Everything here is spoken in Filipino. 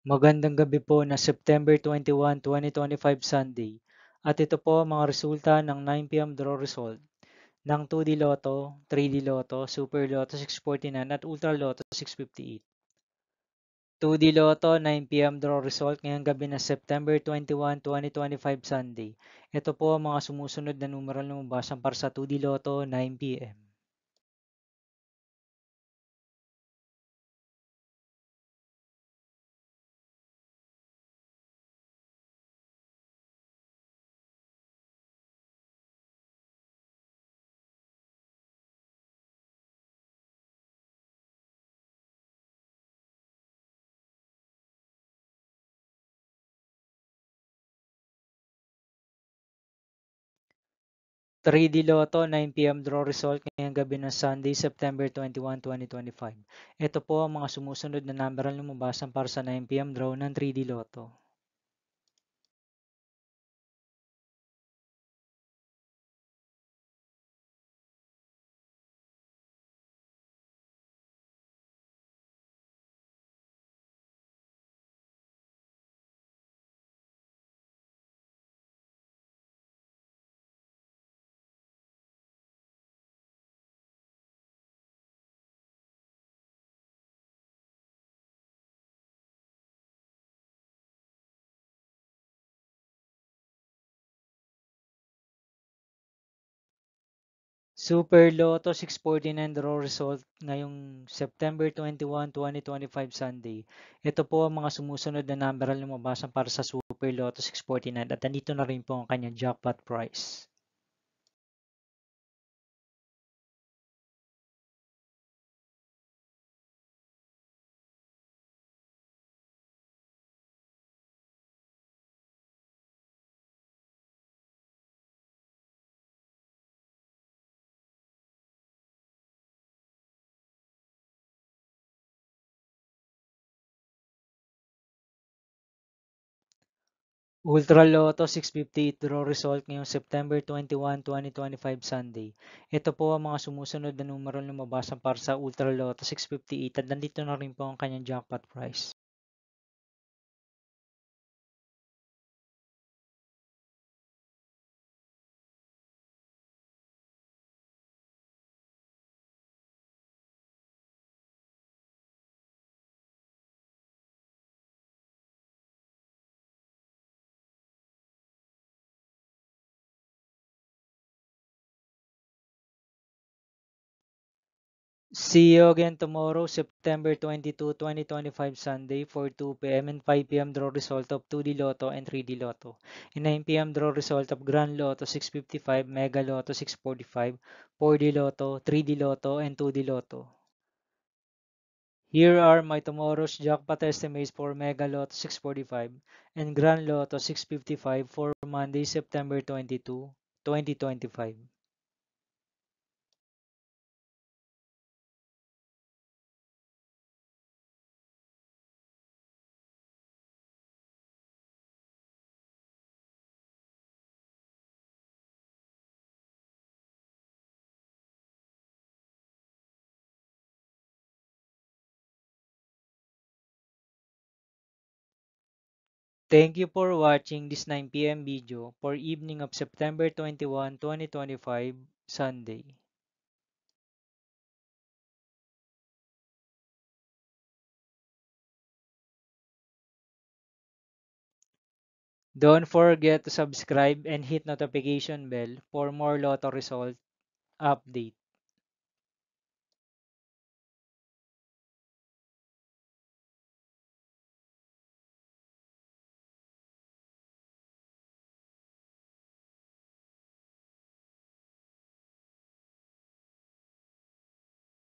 Magandang gabi po na September 21, 2025 Sunday. At ito po ang mga resulta ng 9 p.m. draw result ng 2D Lotto, 3D Lotto, Super Lotto 649 at Ultra Lotto 658. 2D Lotto 9 p.m. draw result ngayong gabi na September 21, 2025 Sunday. Ito po ang mga sumusunod na numeral na lumabasan para sa 2D Lotto 9 p.m. 3D Lotto 9 p.m. draw result ngayong gabi ng Sunday, September 21, 2025. Ito po ang mga sumusunod na numeral na lumabasan para sa 9 p.m. draw ng 3D Lotto. 'Super Lotto 649 draw result ngayong September 21, 2025 Sunday. Ito po ang mga sumusunod na numeral na lumabasan para sa Super Lotto 649 at nandito na rin po ang kanyang jackpot price. Ultra Lotto 658 draw result ngayong September 21, 2025 Sunday. Ito po ang mga sumusunod na numeral na lumabasan para sa Ultra Lotto 658 at nandito na rin po ang kanyang jackpot price. See you again tomorrow, September 22, 2025 Sunday for 2 p.m. and 5 p.m. draw result of 2D Lotto and 3D Lotto. And 9 p.m. draw result of Grand Lotto 655, Mega Lotto 645, 4D Lotto, 3D Lotto, and 2D Lotto. Here are my tomorrow's jackpot estimates for Mega Lotto 645 and Grand Lotto 655 for Monday, September 22, 2025. Thank you for watching this 9 p.m. video for evening of September 21, 2025, Sunday. Don't forget to subscribe and hit notification bell for more Lotto result update.